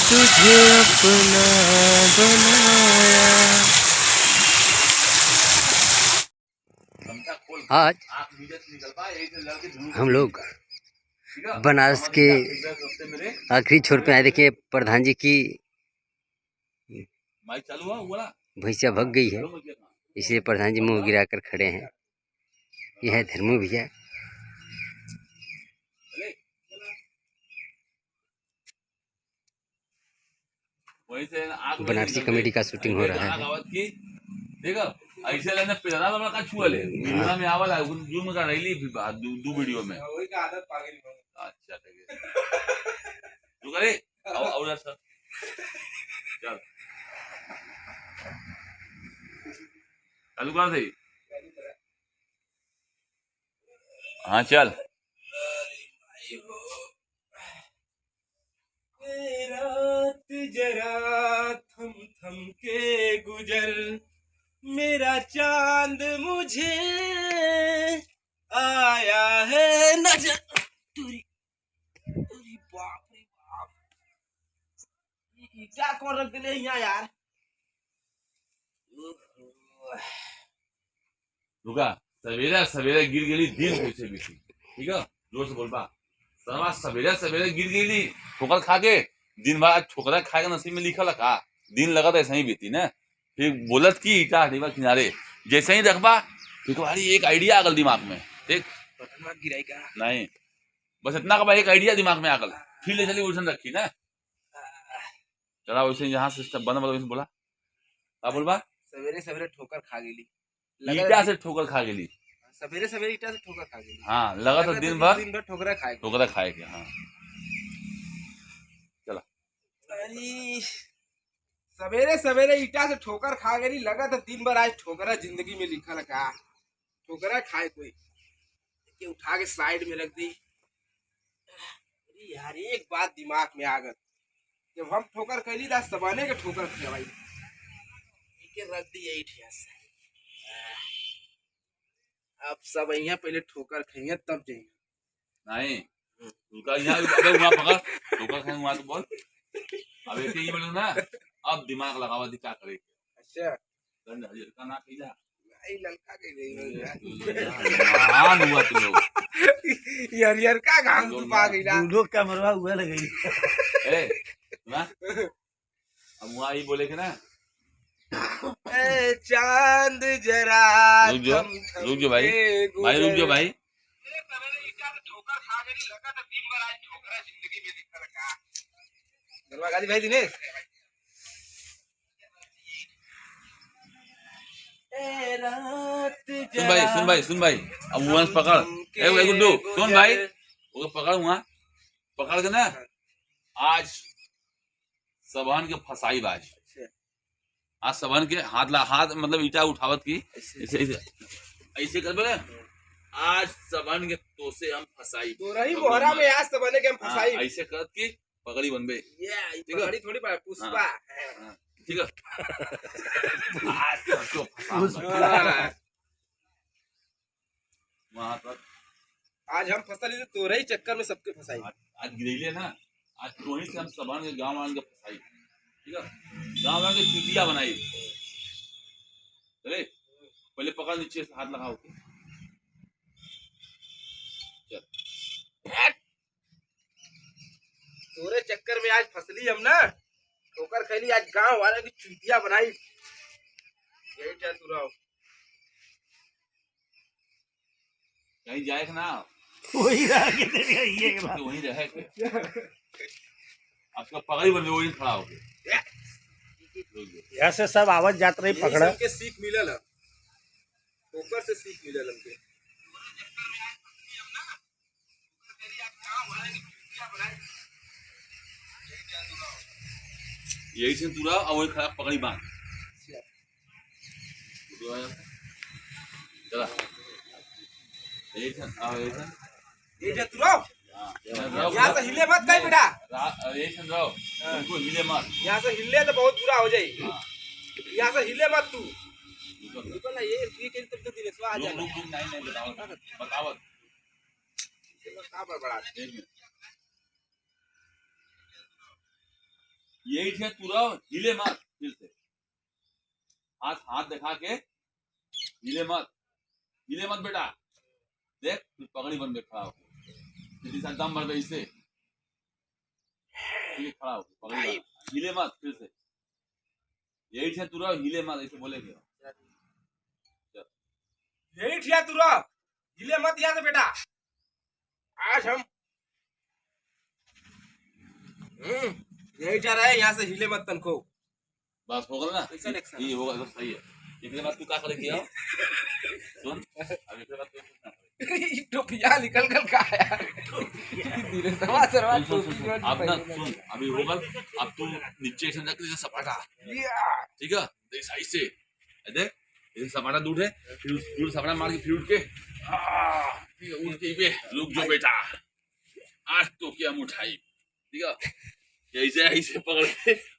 तुझे अपना बनाया। आज हम लोग बनारस के आखिरी छोर पे आए। देखिए प्रधान जी की भैंसिया भग गई है, इसलिए प्रधान जी मुंह गिरा कर खड़े हैं। यह है धर्मू भैया। बनारसी कॉमेडी का शूटिंग हो रहा है। देखो ऐसे लेने पिलरा तो का छुअले वीडियो में आवाला जूम का रैली भी दो वीडियो में वही का आदत पागल। अच्छा ठीक है तू करे और सर चल चालू कर दे। हाँ चल। रात जरा थम थम के गुजर, मेरा चांद मुझे आया है नजर। अरे बाप रे बाप, ये क्या कौन रख दिले यहाँ यार। रुका सवेरे सवेरे गिर गेली दिन कैसे बीती। ठीक है जोर से बोल पा सरमा सवेरे सवेरे गिर गेली ठोकर खा के दिन भर ठोकरा खाए का नसीब में लिखा लगा दिन लगा तो ऐसा ही बीती ना। फिर बोलत की ईटा हटीबा किनारे जैसे ही रखबा फिर तुम्हारी एक आइडिया आगल दिमाग में। ठीक गिराई का नहीं बस इतना का एक आइडिया दिमाग में आगल फिर ले चली उलझन रखी ना। चला वैसे यहाँ से बंद बंद बोला क्या बोलबा सवेरे सवेरे ठोकर खा गेली, ईटा से ठोकर खा गेली। सवेरे सवेरे ईटा से ठोकर खा गेली। हाँ लगा तो दिन भर ठोकरा खाए के। हाँ चला अरे सवेरे सवेरे ईटा से ठोकर खा गई, लगा था दिन भर आज ठोकरा जिंदगी में लिखा लगा ठोकरा खाए कोई के उठा के साइड में रख दी। अरे यार एक बात दिमाग में आ गई, जब हम ठोकर कैली था सबने के ठोकर खिलवाई के रख दी यही ठिया से। अब सब यहाँ पहले ठोकर खाएंगे तब जाएंगे। नहीं रुका यहाँ अबे वहाँ पकड़ ठोकर खाएंगे वहाँ तो बोल अब एक ही बोलूँ ना अब दिमाग लगावा दी क्या करे। अच्छा दंड हज़ार का ना खीला नहीं ललका के गई मान हुआ तुम लोग यार का घाम तू पा गईला लोग का मरवा हुआ लगी ए ना अब वहाँ ही बोले के ना चांद जरा रुक जो भाई भाई रुक जो भाई। भाई दिनेश सुन भाई अब वहाँ से पकड़ ए गुड्डू सुन भाई वो पकड़ वहाँ पकड़ के ना आज सबहन के फसाई बाज आज सबन के हाथ मतलब ईटा उठावत की ऐसे कर बोले आज सबन के तो से हम फसाई तोरही मोहरा में आज सबने के हम फसाई ऐसे करत की पगड़ी बनबे ये पगड़ी थोड़ी बा पुष्पा ठीक है आज सबको वहां तक आज हम फंसा लिए तोरही चक्कर में सबके फसाई आज गिरैले ना आज तोही से हम सबन के गांव वाले के फसाई। ठीक है गाँव वाले चुटिया बनाई चले पहले पकड़ नीचे से हाथ लगाओ तोरे चक्कर में आज फसली हम ना ठोकर खैली आज गांव वाले की चुटिया बनाई यही क्या तू रहो कहीं जाए ना वही रह के ये के तो वहीं रहे के आपका पगड़ी बन वही खड़ा हो गया यहाँ से सब आवाज जात रही पकड़ा के सीख मिलल ठोकर से सीख मिलल हमके। यही से तू रहा और वही खड़ा पकड़ी बांध चला यही से ये जा तू रहो यहाँ से हिले मत कहीं बेटा यही से रहो बिल्कुल हिले मत यहाँ से हिले तो बहुत बुरा हो जाए। यहाँ से हिले मत तू निकल ना ये के तब तो दिनेश आ जा नहीं बताओ कहां पर बड़ा यही थे तू रहो, हिले मत फिर से। हाथ हाथ दिखा के हिले मत बेटा। देख फिर पगड़ी बन के खड़ा हो, सीधी सा दम भर दे इसे, ये खड़ा हो पगड़ी बन। हिले मत फिर से, यही थे तू रहो, हिले मत ऐसे बोलेंगे। यही ठिया तू रह, हिले मत यहाँ से बेटा। आज हम यही ठा रहे, यहाँ से हिले मत तनको। बस होगा ना, ऐसा नहीं, ये होगा तो सही है। इसके बाद तू क्या करेगी? सुन, अब इसके बाद तू कुछ ना करे। टोपिया निकल का यार, धीरे सवा सरवा टोपी। अब ना सुन, अभी होगा, अब तू नीचे से रख दे सपाटा, ठीक है? देख साइड से, देख ये सपाटा दूर है, फिर सपाटा मार के फिर उठ के, ठीक है? उठ के पे रुक जो बेटा, आज तो क्या मुठाई, ठीक है? ऐसे पकड़ के